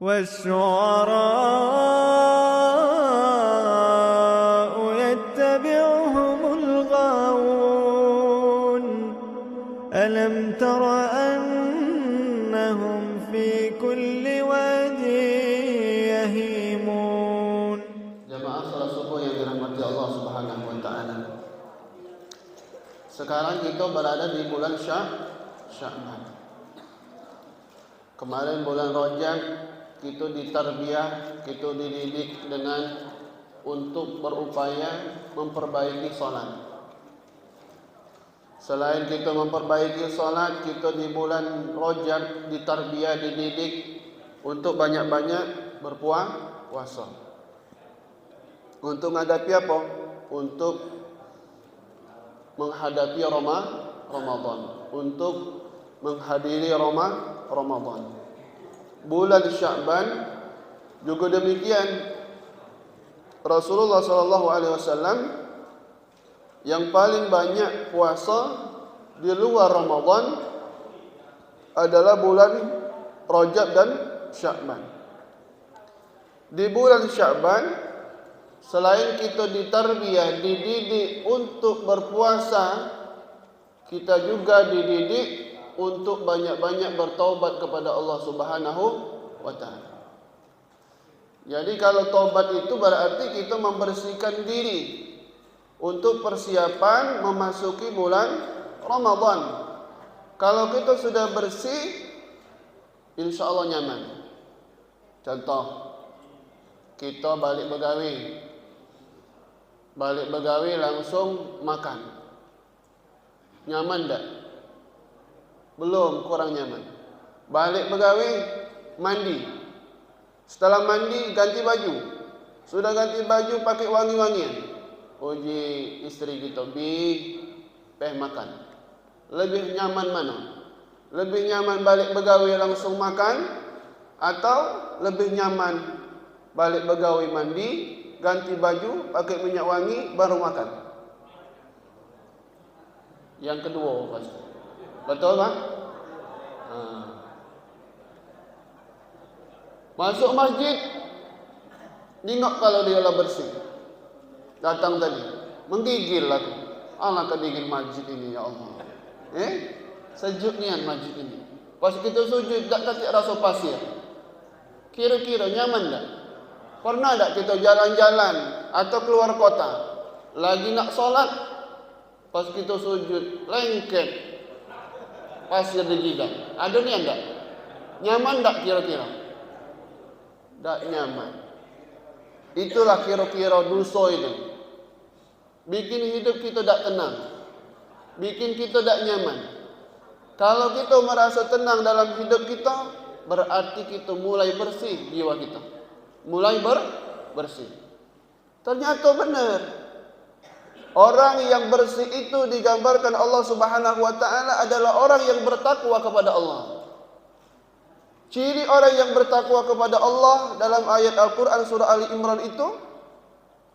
والشعراء يتبعهم الغاوون ألم تر أنهم في كل واد يهيمون. Jamaah salat subuh yang dirahmati Allah Subhanahu wa taala. Sekarang kita berada di bulan Sya'ban. Kemarin bulan Rajab kita ditarbiyah, kita dididik dengan untuk berupaya memperbaiki salat. Selain kita memperbaiki salat, kita di bulan Rajab ditarbiyah, dididik untuk banyak-banyak berpuasa. Untuk menghadapi apa? Untuk menghadapi Ramadan, untuk menghadiri Ramadan. Bulan Sya'ban juga demikian. Rasulullah SAW yang paling banyak puasa di luar Ramadan adalah bulan Rajab dan Sya'ban. Di bulan Sya'ban, selain kita ditarbiyah, dididik untuk berpuasa, kita juga dididik untuk banyak-banyak bertaubat kepada Allah Subhanahu wa taala. Jadi kalau taubat itu berarti kita membersihkan diri untuk persiapan memasuki bulan Ramadan. Kalau kita sudah bersih, insya Allah nyaman. Contoh, kita balik begawi langsung makan. Nyaman tak? Belum, kurang nyaman. Balik begawi, mandi. Setelah mandi, ganti baju. Sudah ganti baju, pakai wangi-wangian. Uji istri kita, peh makan. Lebih nyaman mana? Lebih nyaman balik begawi langsung makan, atau lebih nyaman balik begawi mandi, ganti baju, pakai minyak wangi, baru makan? Yang kedua pasti. Betul tak? Masuk masjid, tengok kalau dia lah bersih. Datang tadi, menggigil aku. Allah kedigil masjid ini, ya Allah. Sejuk nian masjid ini. Pas kita sujud, tak kasih rasa pasir. Kira-kira nyaman tak? Pernah tak kita jalan-jalan atau keluar kota, lagi nak solat, pas kita sujud, lengket, pasir di jidat. Ada nian tak? Nyaman tak kira-kira? Tak nyaman. Itulah kira-kira dosa itu. Bikin hidup kita tak tenang, bikin kita tak nyaman. Kalau kita merasa tenang dalam hidup kita, berarti kita mulai bersih jiwa kita, mulai bersih. Ternyata benar, orang yang bersih itu digambarkan Allah Subhanahu wa taala adalah orang yang bertakwa kepada Allah. Ciri orang yang bertakwa kepada Allah dalam ayat Al-Quran surah Ali Imran itu,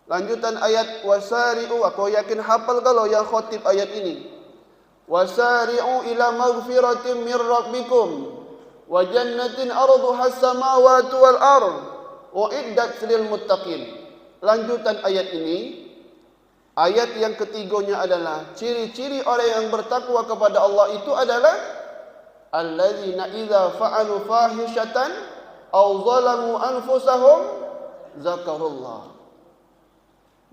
lanjutan ayat wasari'u, aku yakin hafal kalau yang khotib ayat ini. Wasari'u ila maghfiratin min rabbikum wa jannatin arduhas samawati wal ard uiddat lil muttaqin. Lanjutan ayat ini, ayat yang ketiganya adalah ciri-ciri orang yang bertakwa kepada Allah itu adalah alladzina idza fa'alu fahishatan aw zalamu anfusahum zakarullah.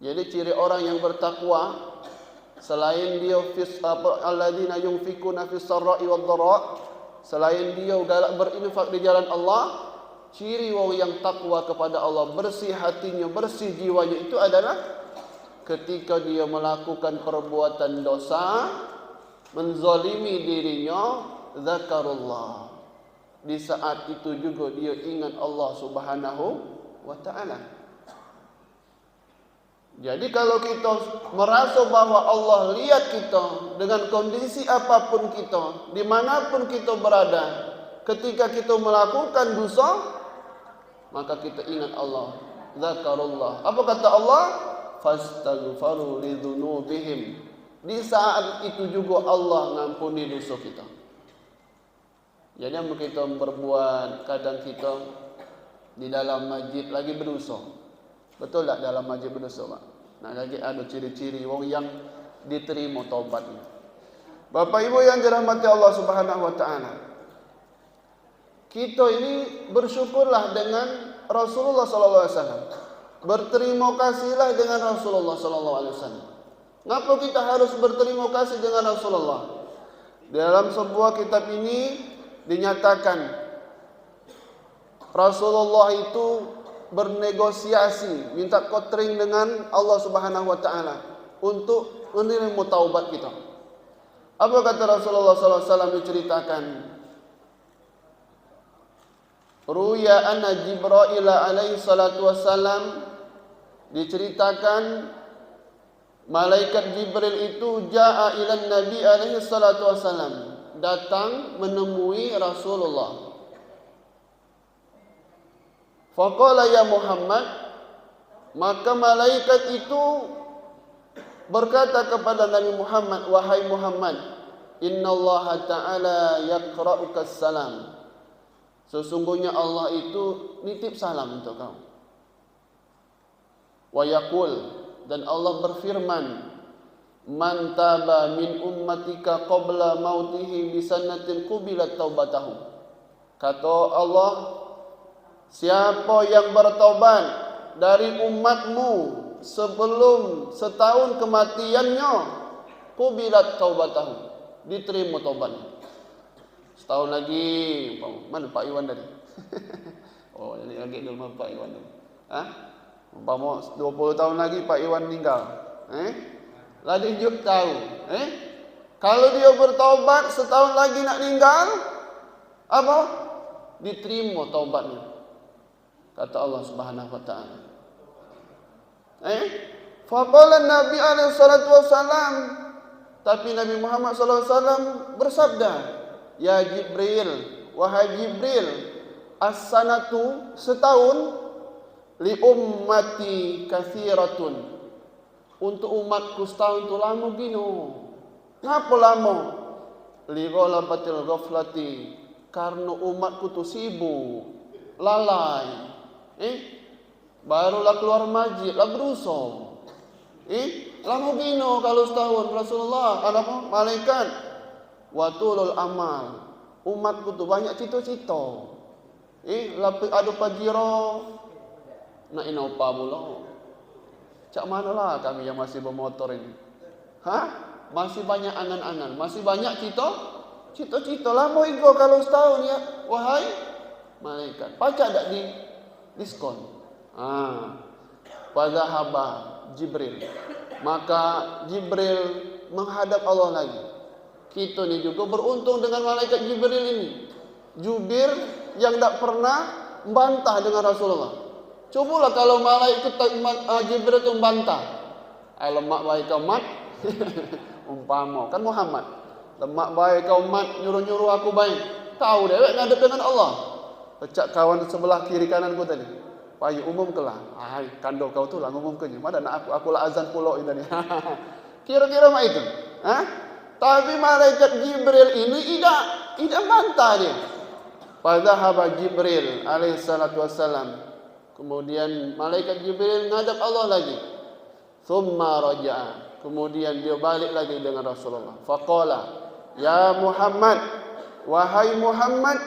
Jadi ciri orang yang bertakwa, selain dia alladzina yunfikuna fis sarra'i wad dharra, selain dia galak berinfak di jalan Allah, ciri orang yang takwa kepada Allah, bersih hatinya, bersih jiwanya itu adalah ketika dia melakukan perbuatan dosa, menzalimi dirinya, zakarullah. Di saat itu juga dia ingat Allah Subhanahu wa taala. Jadi kalau kita merasa bahwa Allah lihat kita dengan kondisi apapun kita, dimanapun kita berada, ketika kita melakukan dosa, maka kita ingat Allah, zakarullah. Apa kata Allah? Fastaghfiru lidzunubihim. Di saat itu juga Allah ngampuni dosa kita. Jadi kita berbuat, kadang kita di dalam masjid lagi berdosa. Betul tak dalam masjid berdosa, Pak? Nah, lagi ada ciri-ciri wong yang diterima taubatnya. Bapak Ibu yang dirahmati Allah Subhanahu wa taala. Kita ini bersyukurlah dengan Rasulullah sallallahu alaihi wasallam. Berterima kasihlah dengan Rasulullah sallallahu alaihi wasallam. Ngapa kita harus berterima kasih dengan Rasulullah? Dalam sebuah kitab ini dinyatakan Rasulullah itu bernegosiasi, minta kotring dengan Allah Subhanahu wa taala untuk menerima taubat kita. Apa kata Rasulullah sallallahu alaihi wasallam diceritakan? Ruya anna Jibril alaihi salatu wassalam, diceritakan malaikat Jibril itu jaa ila Nabi alaihi salatu wassalam, datang menemui Rasulullah. Faqala ya Muhammad, maka malaikat itu berkata kepada Nabi Muhammad, wahai Muhammad, innallaha ta'ala yaqra'uka salam. Sesungguhnya Allah itu nitip salam untuk kau. Wa yaqul, dan Allah berfirman, man taba min ummatika qabla mautihi bisanatin qubilat taubatahu. Kata Allah, siapa yang bertaubat dari umatmu sebelum setahun kematiannya, qubilat taubatahu, diterima taubatnya. Setahun lagi, mana Pak Iwan tadi? Oh, jadi lagi dulu Pak Iwan tadi. Umpama 20 tahun lagi Pak Iwan meninggal. Lagi juk tahu. Kalau dia bertaubat setahun lagi nak meninggal, apa? Diterima taubatnya. Kata Allah Subhanahu wa taala. Faqala Nabi alaihi salatu wasallam, tapi Nabi Muhammad sallallahu alaihi wasallam bersabda, ya Jibril, wahai Jibril, as-sanatu, setahun, li ummati kathiratun, untuk umatku setahun itu lama gino. Ngapa lama? Li ghalabatil ghaflati, karena umatku tu sibuk, lalai. Barulah keluar masjid, lah berusaha. Lama gino kalau setahun. Rasulullah, apa? Malaikat. Watulul amal, umatku tu banyak cita-cita. Lapi ada pajiro nak inopa pula. Cak manalah kami yang masih bermotor ini? Masih banyak angan-angan, masih banyak cita-cita. Lama ego kalau setahun ya, wahai malaikat. Pacak tak di diskon? Pada haba Jibril, maka Jibril menghadap Allah lagi. Kita ni juga beruntung dengan malaikat Jibril ini. Jubir yang tak pernah membantah dengan Rasulullah. Cubalah kalau malaikat Jibril itu membantah. Lemak baik kau mat. Umpama kan Muhammad. Lemak baik kau mat, nyuruh-nyuruh aku baik. Tahu dewek ngadep dengan Allah. Pecak kawan sebelah kiri kanan ku tadi. Payu umum kelah. Kandau kau tu lah ngumum ke nya. Mana nak aku lah azan pulau ini. Kira-kira mak itu. Tapi malaikat Jibril ini tidak bantah dia. Fadhahaba Jibril alaihi salatu wassalam. Kemudian malaikat Jibril ngadap Allah lagi. Thumma raja'a. Kemudian dia balik lagi dengan Rasulullah. Faqala, ya Muhammad, wahai Muhammad,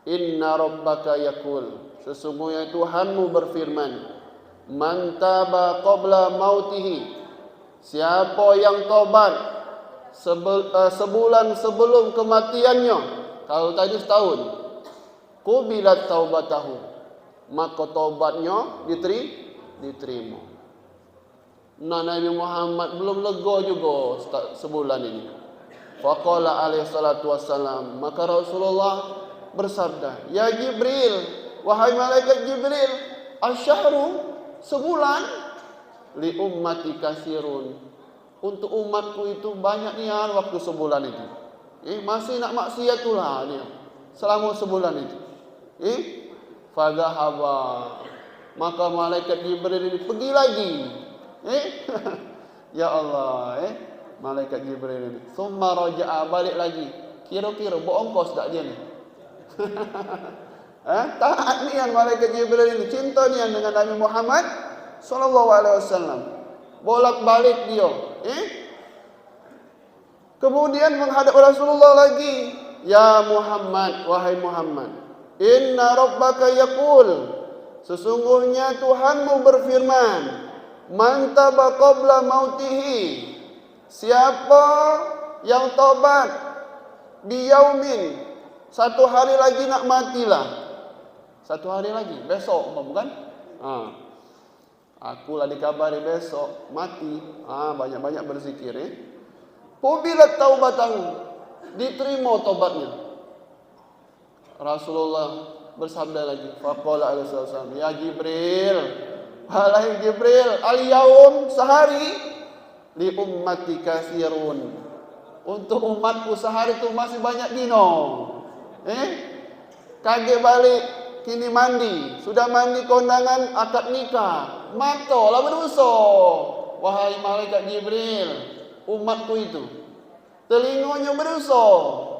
inna rabbaka yaqul, sesungguhnya Tuhanmu berfirman, man taba qabla mautihi, siapa yang tobat sebulan sebelum kematiannya, kalau tadi setahun, qubilat taubatahu, maka taubatnya diterima. Nah, Nabi Muhammad belum lega juga sebulan ini. Faqala alaihi salatu wassalam, maka Rasulullah bersabda, ya Jibril, wahai malaikat Jibril, asyahru, sebulan, li ummati kasirun, untuk umatku itu banyak nian waktu sebulan itu. Masih nak maksiat itulah dia selama sebulan itu. Fadhahaba, maka malaikat Jibril ini pergi lagi. Ya Allah, malaikat Jibril ini. Summa raja'a, balik lagi. Kira-kira berongkos tak dia ni? Taat nian malaikat Jibril ini, cinta nian dengan Nabi Muhammad sallallahu alaihi wasallam. Bolak-balik dia, Kemudian menghadap Rasulullah lagi, "Ya Muhammad, wahai Muhammad, inna rabbaka yaqul, sesungguhnya Tuhanmu berfirman, man taba qabla mautihi, siapa yang tobat di yaumin, satu hari lagi nak matilah. Satu hari lagi, besok bukan? Akulah dikabari besok mati. Banyak-banyak berzikir, Qubilat taubatahu, diterima taubatnya. Rasulullah bersabda lagi, faqala alaihi wasallam, ya Jibril, wahai Jibril, al-yaum, sehari, li ummati katsirun, untuk umatku sehari itu masih banyak dino. Kaget balik, kini mandi, sudah mandi kondangan akad nikah, matolah berdosa. Wahai malaikat Jibril, umatku itu telinganya berusaha,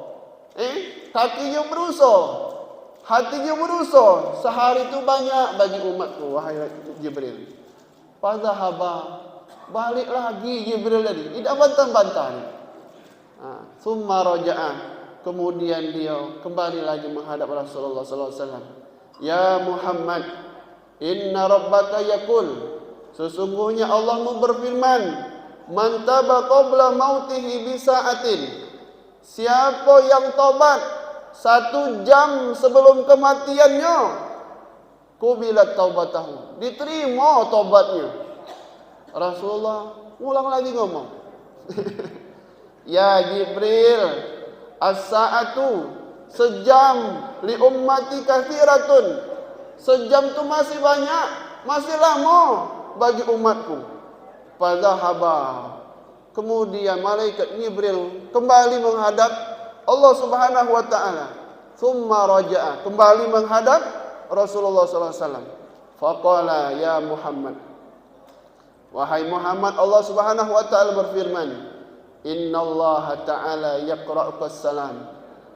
kakinya berusaha, hatinya berusaha. Sehari itu banyak bagi umatku, wahai Jibril. Fadhahaba, balik lagi Jibril tadi, tidak bantah-bantah. Summa raja'ah, kemudian dia kembali lagi menghadap Rasulullah sallallahu alaihi wasallam. Ya Muhammad, inna rabbaka yaqul, sesungguhnya Allahmu berfirman, man taba qabla mautihi bisa'atin, siapa yang tobat 1 jam sebelum kematiannya, qubilat taubatahu, diterima tobatnya. Rasulullah ulang lagi ngomong, ya Jibril, as-sa'atu, sejam, li ummati katsiratun, sejam itu masih banyak, masih lama bagi umatku. Fadhahaba, kemudian malaikat Jibril kembali menghadap Allah Subhanahu wa taala. Tsumma raja'a, kembali menghadap Rasulullah sallallahu alaihi wasallam. Faqala ya Muhammad, wahai Muhammad, Allah Subhanahu wa taala berfirman, innallaha ta'ala yaqra'ukas salam,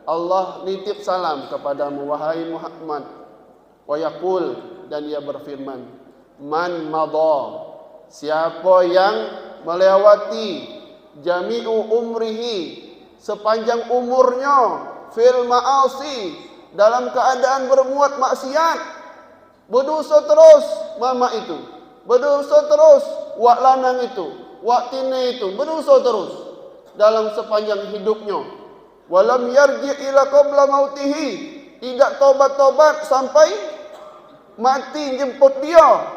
Allah nitip salam kepadamu wahai Muhammad. Wa yaqul, dan ia berfirman, man madha, siapa yang melewati jami'u umrihi, sepanjang umurnya, fil ma'asi, dalam keadaan berbuat maksiat, berdosa terus mama itu, berdosa terus wak lanang itu, wak tine itu, berdosa terus dalam sepanjang hidupnya. Walam yarji ila qabla mautihi, tidak tobat-tobat sampai mati jemput dia.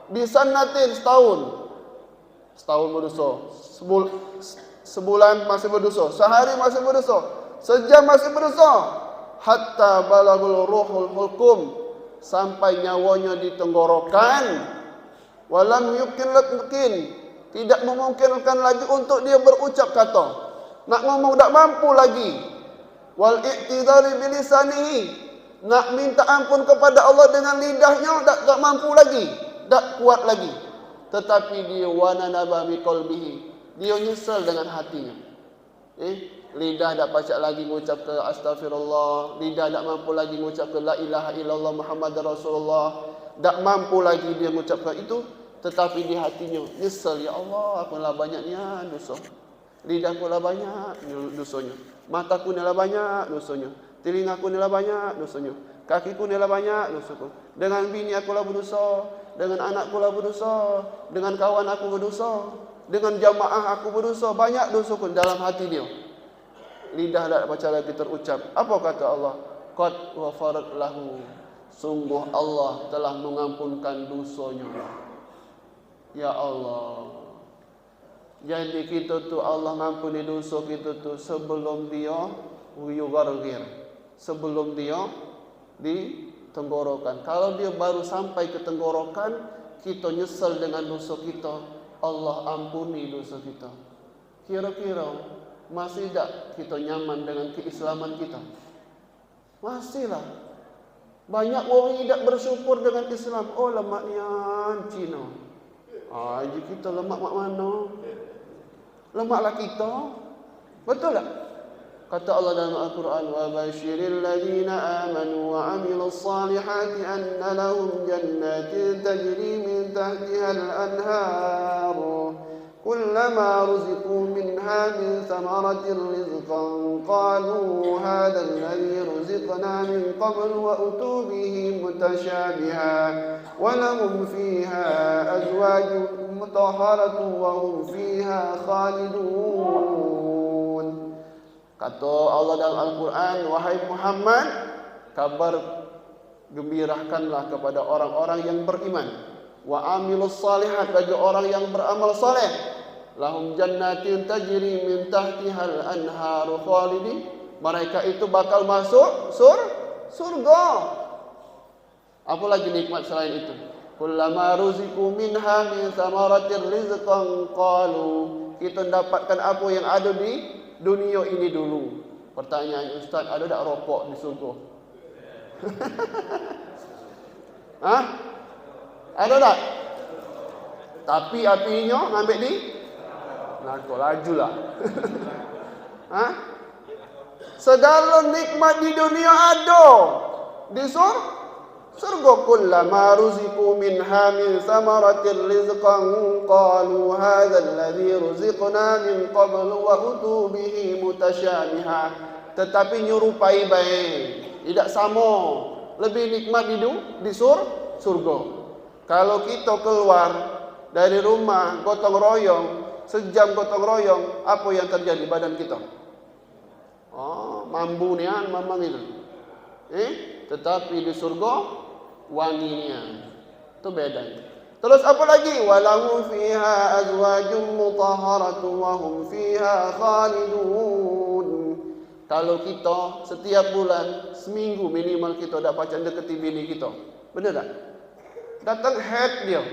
Bisanatin, setahun berdosa, sebulan masih berdosa, sehari masih berdosa, sejam masih berdosa, hatta balagul ruhul hulkum, sampai nyawanya di tenggorokan. Walam mungkin, tidak memungkinkan lagi untuk dia berucap kata, nak ngomong tak mampu lagi. Wal i'tidari bilisanihi, nak minta ampun kepada Allah dengan lidahnya tak mampu lagi, tak kuat lagi. Tetapi dia wananaba bi qalbihi, dia nyesal dengan hatinya. Lidah tak pacak lagi mengucap ke astagfirullah, lidah tak mampu lagi mengucap ke la ilaha illallah Muhammadar Rasulullah, tak mampu lagi dia mengucapkan itu, tetapi di hatinya nyesal, ya Allah, aku lah banyaknya dosa. Lidahku lah banyak dosanya, mataku ni lah banyak dosanya, telingaku ni lah banyak dosanya, kakiku ni lah banyak dosaku. Dengan bini aku lah berdosa, dengan anakku lah berdosa, dengan kawan aku berdosa, dengan jamaah aku berdosa, banyak dosaku dalam hati dia. Lidah tak baca lagi terucap. Apa kata Allah? Qad ghafarat lahu, sungguh Allah telah mengampunkan dosanya. Ya Allah, jadi kita tu Allah ngampuni dosa kita tu sebelum dia yugargir, sebelum dia di tenggorokan. Kalau dia baru sampai ke tenggorokan, kita nyesal dengan dosa kita, Allah ampuni dosa kita. Kira-kira masih tak kita nyaman dengan keislaman kita? Masihlah. Banyak orang tidak bersyukur dengan Islam. Oh, lemaknya Cina. Jadi kita lemak mak mana? Lemaklah kita. Betul tak? Kata Allah dalam Al-Quran, wa basyiril ladzina amanu wa 'amilus salihati anna lahum jannatin tajri min tahtiha al-anhar kullama ruziqu minha min thamaratir rizqan qalu hadha alladhi ruziqna min qabl wa utu bihi mutasyabiha wa lahum fiha azwajun mutahharatun wa hum fiha khalidun. Kata Allah dalam Al-Quran, wahai Muhammad, kabar gembirakanlah kepada orang-orang yang beriman. Wa amilus salihat, bagi orang yang beramal saleh. Lahum jannatin tajri min tahtihal anharu khalidin. Mereka itu bakal masuk surga. Apa lagi nikmat selain itu? Kullama ruziqu minha min thamaratir rizqan qalu. Kita dapatkan apa yang ada di dunia ini dulu. Pertanyaan Ustaz, ada tak rokok di surga? Hah? Ada tak? Tapi apinya ngambil di neraka, lajulah. Hah? Segala nikmat di dunia ada di surga. Kullama ruziqu minha min thamaratir rizqan qalu hadha alladhi ruziqna min qablu wa utu bihi mutasyabiha. Tetapi nyerupai baik, tidak sama. Lebih nikmat di surga. Kalau kita keluar dari rumah gotong royong, sejam gotong royong, apa yang terjadi badan kita? Oh, mambu nian mamang itu. Tetapi di surga wanginya itu beda. Terus apa lagi? Walahum fiha azwajum mutahharatun wa hum fiha khalidun. Kalau kita setiap bulan seminggu minimal kita dak pacar deketi bini kita. Benar tak? Datang head dia.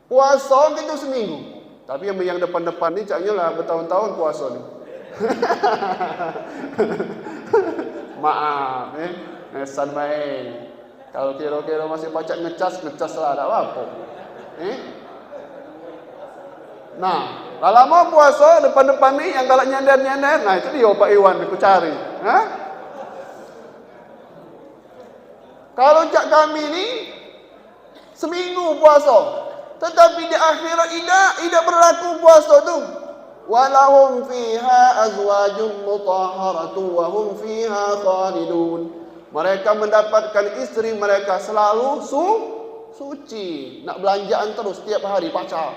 Puasa kita seminggu. Tapi yang depan-depan ni caknya lah bertahun-tahun puasa ni. Maaf Nesan main. Kalau kira-kira masih pacak ngecas lah, tak apa-apa. Nah, lama puasa depan-depan ni yang galak nyender-nyender, nah itu dia Pak Iwan aku cari. Kalau cak kami ni seminggu puasa, tetapi di akhirat tidak berlaku puasa tu. Walahum fiha azwajum mutahharatun wa hum fiha khalidun. Mereka mendapatkan istri mereka selalu suci. Nak belanjaan terus tiap hari pacar.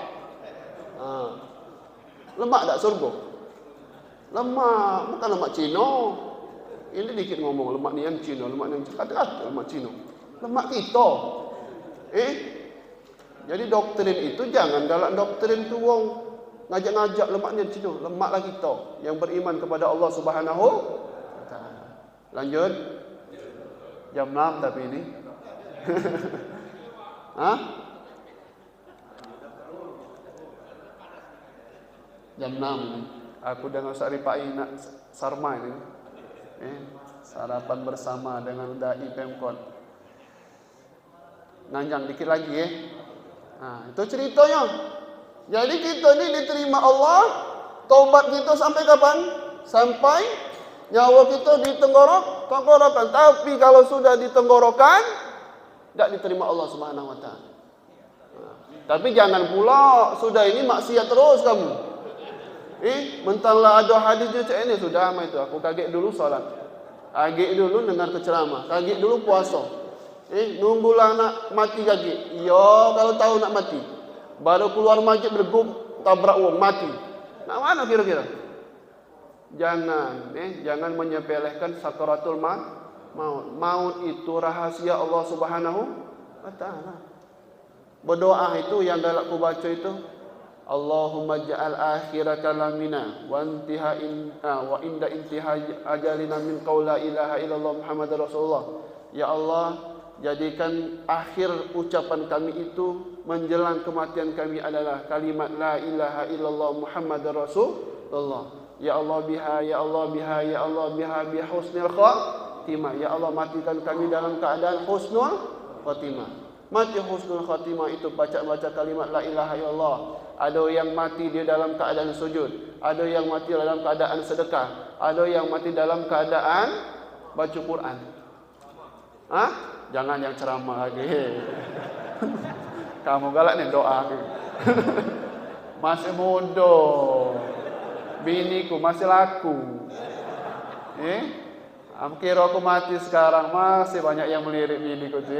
Lemak tak surga? Lemak, bukan lemak Cina. Ini dikit ngomong lemak ni yang Cina, lemak ni yang kata-kata lemak Cina. Lemak kita. Jadi doktrin itu jangan galak doktrin tu wong ngajak-ngajak lemak ni yang Cina, lemaklah kita yang beriman kepada Allah Subhanahu wa taala. Lanjut. Jam 6 tapi ini. Hah? Jam 6 ini. Aku dengan Ustaz Ripai nak sarma ini. Sarapan bersama dengan dai Pemkot. Nanjang dikit lagi itu ceritanya. Jadi kita ni diterima Allah, taubat kita sampai kapan? Sampai nyawa kita di tenggorokan. Tapi kalau sudah di tenggorokan, tidak diterima Allah Subhanahu wa taala. Tapi jangan pula sudah ini maksiat terus kamu. Mentanglah ada hadisnya cak ini sudah amat itu. Aku kaget dulu salat. Kaget dulu dengar ceramah. Kaget dulu puasa. Nunggulah nak mati kaget. Ya, kalau tahu nak mati. Baru keluar masjid bergum tabrak wong mati. Nak mana kira-kira? Jangan menyepelekan sakaratul maut. Maut itu rahasia Allah Subhanahu wa taala. Berdoa itu yang dalam aku baca itu, Allahumma ja'al akhira kalamina wa inda intiha ajalina min qaul la ilaha illallah Muhammadar Rasulullah. Ya Allah, jadikan akhir ucapan kami itu menjelang kematian kami adalah kalimat la ilaha illallah Muhammadar Rasulullah. Ya Allah biha, ya Allah biha, ya Allah biha bi husnil khatimah. Ya Allah matikan kami dalam keadaan husnul khatimah. Mati husnul khatimah itu baca kalimat la ilaha illallah. Ada yang mati dia dalam keadaan sujud. ada yang mati dalam keadaan sedekah, ada yang mati dalam keadaan baca Quran. Jangan yang ceramah lagi. Kamu galak nih doa. Masih bodoh. Biniku masih laku. Kira aku mati sekarang, masih banyak yang melirik biniku tuh.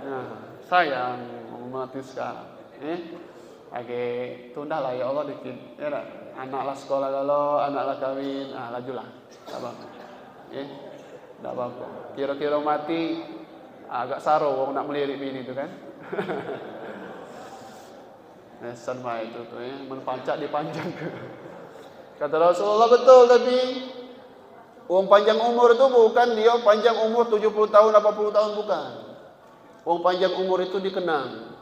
Nah, sayang mati sekarang. Oke, tunda lah ya Allah dikit. Ya tak? Anaklah sekolah kalau, anaklah kawin, lajulah. Tak apa. Tak apa. Kira-kira mati agak saro wong nak melirik bini tu kan. Nesan baik itu tuh menpancak dipanjang. Kata Rasulullah betul, tapi wong panjang umur itu bukan dia panjang umur 70 tahun 80 tahun bukan. Wong panjang umur itu dikenang.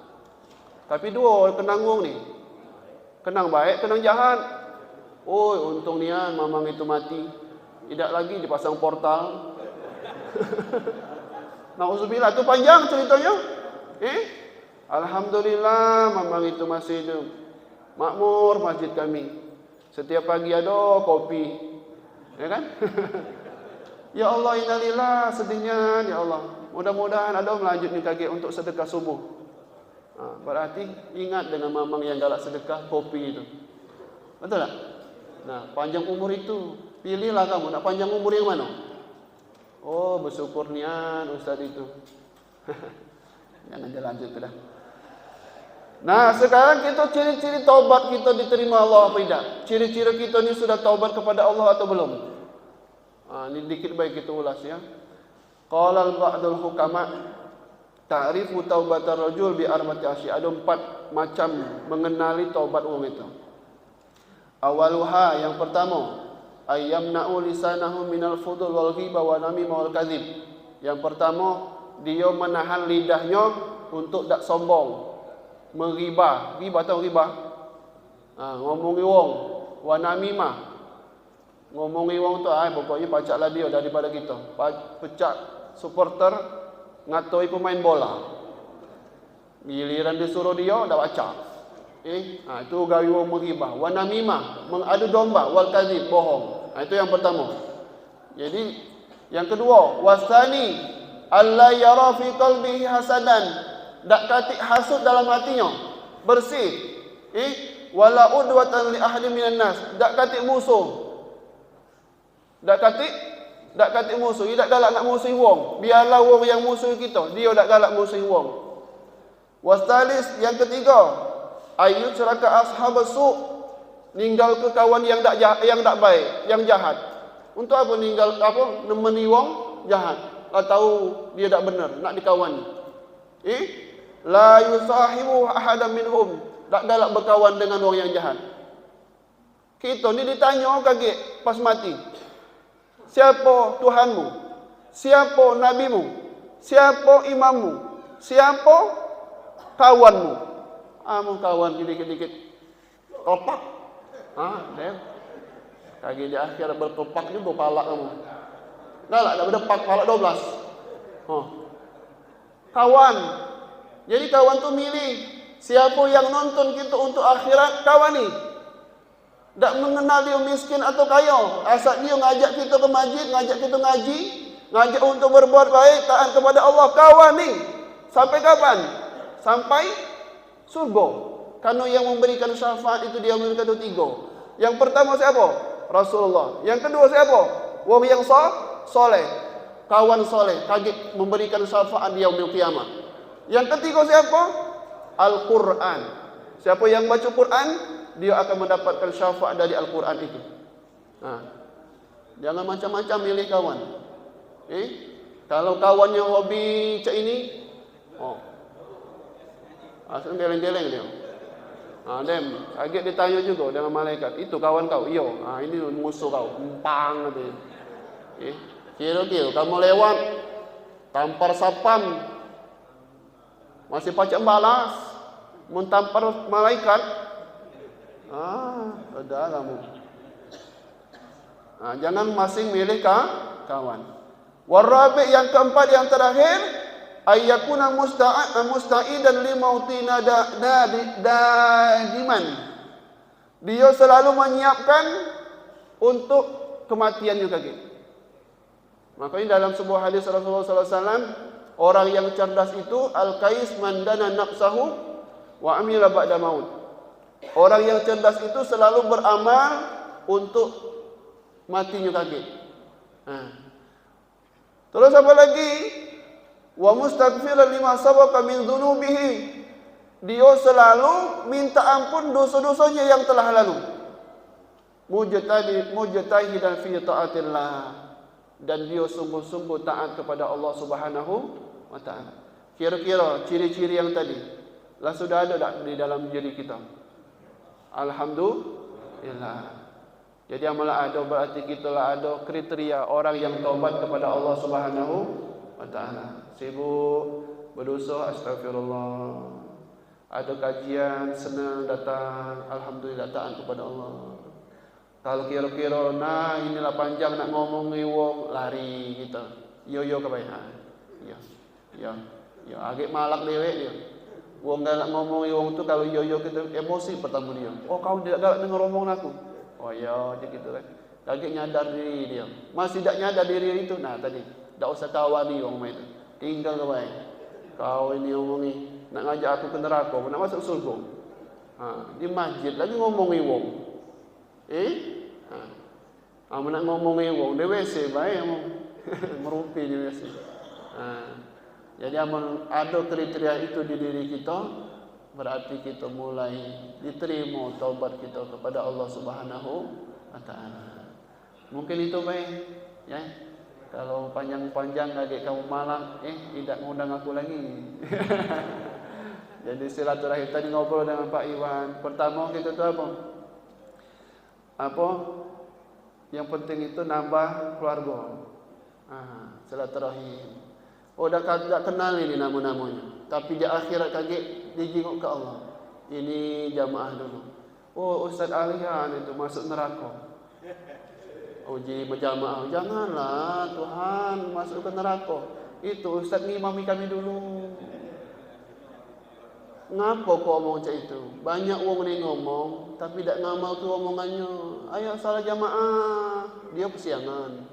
Tapi dua kenang wong ni. Kenang baik, kenang jahat. Untung nian mamang itu mati. Tidak lagi dipasang portal. Nauzubillah, itu panjang ceritanya. Alhamdulillah mamang itu masih hidup. Makmur masjid kami. Setiap pagi ada kopi. Ya kan? Ya Allah, innalillah, sedihnya ya Allah. Mudah-mudahan ada melanjutkan kaki untuk sedekah subuh. Berarti ingat dengan mamang yang galak sedekah kopi itu. Betul tak? Nah, panjang umur itu, pilihlah kamu nak panjang umur yang mana? Bersyukur nian ustaz itu. Jangan lanjut dah. Nah, sekarang kita ciri-ciri taubat kita diterima Allah apa tidak? Ciri-ciri kita ni sudah taubat kepada Allah atau belum? Ini dikit baik kita ulas ya. Qala al-ba'dul hukama ta'rifu taubatar rajul bi arba'ati asya. Ada 4 macam mengenali taubat orang itu. Awaluha, yang pertama, ayyamna'u lisanahu minal fudul wal ghibah wa namimah wal kadzib. Yang pertama, dia menahan lidahnya untuk tak sombong. Meribah, ribah tahu ribah? Ngomongi wong, wa namimah. Ngomongi wong tu pokoknya pacaklah dia daripada kita. Pecak supporter ngatoi pemain bola. Giliran disuruh dia dah baca. Itu gawe wong meribah. Wa namimah, mengadu domba, wal kadzib, bohong. Itu yang pertama. Jadi yang kedua, wasani alla yara fi qalbihi hasadan. Tak katik hasud dalam hatinya. Bersih. Wala udwatan li ahadin minan nas. Tak katik musuh. Tak katik musuh. Dia tak galak nak musuh wong. Biarlah wong yang musuh kita. Dia tak galak musuh wong. Wastalis, yang ketiga, ayyut suraka ashabas su'. Ninggal ke kawan yang tak baik, yang jahat. Untuk apa ninggal nemeni wong jahat? Tahu dia tak benar, nak dikawani. La yusahibu ahadan minhum. Tak galak berkawan dengan orang yang jahat. Kita ni ditanya kaget pas mati. Siapa Tuhanmu? Siapa nabimu? Siapa imammu? Siapa kawanmu? Mau kawan dikit-dikit topak. Kaki di akhir bertopak juga palak kamu. Galak dah berdepak palak 12. Kawan. Jadi kawan tu milih siapa yang nonton kita untuk akhirat, kawan ni. Tak mengenal dia miskin atau kaya. Asal dia ngajak kita ke masjid, ngajak kita ngaji, ngajak untuk berbuat baik, taat kepada Allah, kawan ni. Sampai kapan? Sampai surga. Karena yang memberikan syafaat itu dia memberikan itu 3. Yang pertama siapa? Rasulullah. Yang kedua siapa? Wong yang soleh. Kawan soleh, kaget memberikan syafaat di yaumil qiyamah. Yang ketiga siapa? Al-Quran. Siapa yang baca Quran, dia akan mendapatkan syafaat dari Al-Quran itu. Jangan macam-macam milih kawan. Kalau kawannya hobi cak ini, asal geleng-geleng dia. Kaget ditanya juga dengan malaikat. Itu kawan kau? Iya. Ini musuh kau. Empang nanti. Kira-kira kamu lewat, tampar sapam, masih pacak balas, mentampar malaikat. Ada kamu. Jangan masing milih kawan. Warabi, yang keempat, yang terakhir, ayyakuna musta'idan li mautina dadiman. Dia selalu menyiapkan untuk kematian juga gitu. Makanya dalam sebuah hadis Rasulullah SAW, orang yang cerdas itu al-qais man dana nafsahu wa amila ba'da maut. Orang yang cerdas itu selalu beramal untuk matinya kaget. Terus apa lagi? Wa mustaghfiran lima sabaqa min dzunubihi. Dia selalu minta ampun dosa-dosanya yang telah lalu. Mujtahidan fi taatillah, dan dia sungguh-sungguh taat kepada Allah Subhanahu wa taala. Kira-kira ciri-ciri yang tadi lah sudah ada tak di dalam diri kita? Alhamdulillah. Jadi amalah ada, berarti kita lah ada kriteria orang yang taubat kepada Allah Subhanahu wa taala. Sibuk berdosa, astagfirullah. Ada kajian, senang datang, alhamdulillah taat kepada Allah. Kalau kira-kira inilah panjang nak ngomong wong, lari kita. Yo kebaikan. Ya. Agak malak dewek dia. Wong galak ngomong wong tu, kalau yo kita emosi pertama dia. Oh, kau tidak galak dengar omong aku. Oh ya, je gitu kan. Agak nyadar diri dia. Masih tak nyadar diri itu. Nah tadi, tak usah tawari wong itu. Tinggal kebaikan. Kau ini omong ni nak ngajak aku ke neraka, nak masuk surga. Di masjid lagi ngomongi wong. Nak ngomongi wong, di WC baik merupi di WC. Jadi ada kriteria itu di diri kita, berarti kita mulai diterima taubat kita kepada Allah Subhanahu wa taala. Mungkin itu baik, ya. Kalau panjang-panjang lagi kamu malam, tidak ngundang aku lagi. Jadi silaturahim tadi ngobrol dengan Pak Iwan. Pertama kita tu apa? Yang penting itu nambah keluarga. Silaturahim. Oh, dah kenal ini nama-namanya. Tapi di akhirat kaget dijenguk ke Allah. Ini jamaah dulu. Oh, Ustaz Alihan itu masuk neraka. Uji berjamaah. Janganlah Tuhan masuk ke neraka. Itu Ustaz ngimami kami dulu. Ngapa kau omong macam itu? Banyak orang ni ngomong, tapi tak ngamal tu omongannya. Ayo salah jamaah, dia persiangan.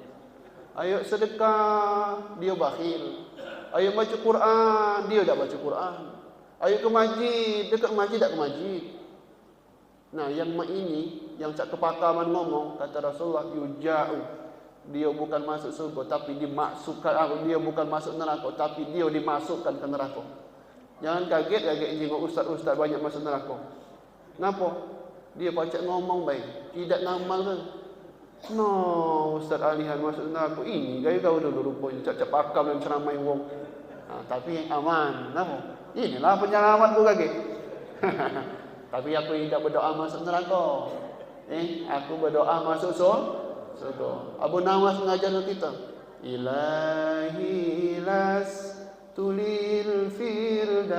Ayo sedekah, dia bakhil. Ayo baca Quran, dia tak baca Quran. Ayo ke masjid, dekat masjid tak ke masjid. Nah, yang ini, yang cak kepakaman ngomong, kata Rasulullah, yuja'u. Dia bukan masuk surga, tapi dimasukkan. Dia bukan masuk neraka, tapi dia dimasukkan ke neraka. Jangan kaget jenguk ustaz-ustaz banyak masuk neraka. Kenapa? Dia pacak ngomong baik, tidak ngamal ke? No, Ustaz Alihan masuk neraka. Ini gaya kau dulu rupanya cak pakam dan ceramai wong. Tapi aman. Kenapa? Inilah penyelamat tu kaget. Tapi aku tidak berdoa masuk neraka. Aku berdoa masuk surga. Abu Nawas mengajar kita. Ilahi las tulil firdausi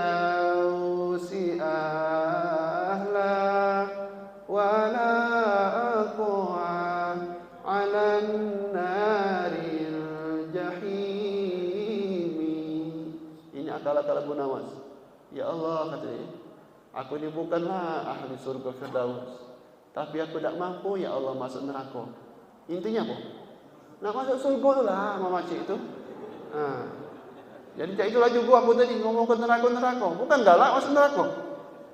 ahla wala aqwa alan naril jahimi. Ini akal-akal Abu Nawas. Ya Allah, katanya, aku ini bukanlah ahli surga firdaus, tapi aku tak mampu ya Allah masuk neraka. Intinya apa? Nak masuk surga tu lah mama cik itu. Jadi itulah juga aku tadi ngomong ke neraka-neraka. Bukan galak masuk neraka.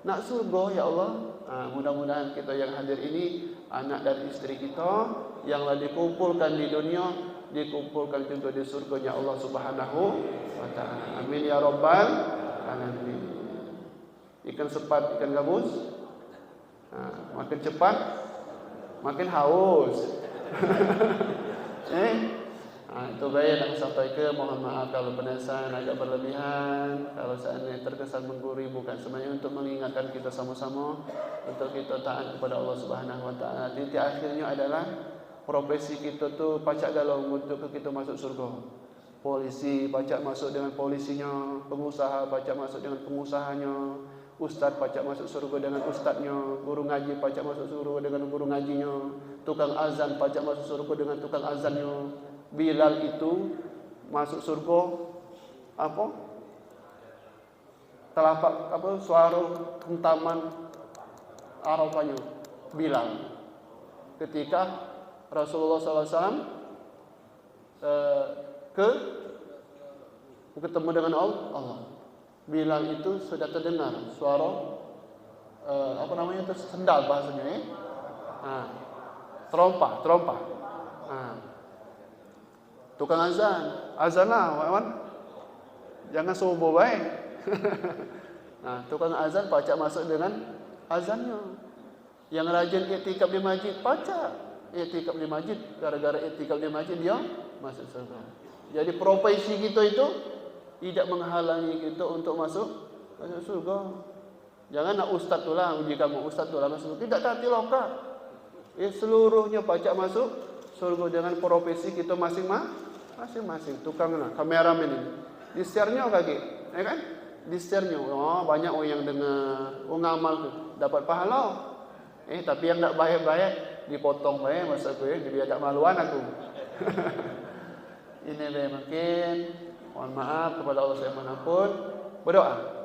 Nak surga ya Allah. Mudah-mudahan kita yang hadir ini, anak dan istri kita yang dikumpulkan di dunia, dikumpulkan juga di surganya Allah Subhanahu wa taala. Amin ya rabbal alamin. Ikan sepat, ikan gabus, makin cepat, makin haus. Itu baik yang sampaikan. Mohon maaf kalau penasaran agak berlebihan. Kalau seandainya terkesan menggurui, bukan sebenarnya untuk mengingatkan kita sama-sama untuk kita taat kepada Allah Subhanahu wa taala. Titik akhirnya adalah profesi kita tu pacak galau untuk kita masuk surga. Polisi pacak masuk dengan polisinya, pengusaha pacak masuk dengan pengusahanya, ustaz pacak masuk surga dengan ustaznya, guru ngaji pacak masuk surga dengan guru ngajinya, tukang azan pacak masuk surga dengan tukang azannya. Bilal itu masuk surga telapak suara hentaman Arafahnya. Bilal. Ketika Rasulullah SAW ketemu dengan Allah, Bilal itu sudah terdengar suara sendal bahasanya, trompa. Tukang azan lah, kawan. Jangan subuh baik. Tukang azan pacak masuk dengan azannya. Yang rajin i'tikaf di masjid pacak i'tikaf di masjid, gara-gara i'tikaf di masjid dia masuk surga. Jadi profesi kita itu tidak menghalangi kita untuk masuk surga. Jangan nak ustaz tu lah, uji kamu ustaz tu lah masuk. Tidak hati loka. Seluruhnya pacak masuk surga dengan profesi kita masing-masing. Tukang kameramen ini. Di share-nya kaki, ya kan? Di share-nya. Oh, banyak orang yang dengar, ngamal tu dapat pahala. Tapi yang tak baik-baik dipotong baik masa aku jadi agak maluan aku. Ini mungkin mohon maaf kepada Allah saya manapun, berdoa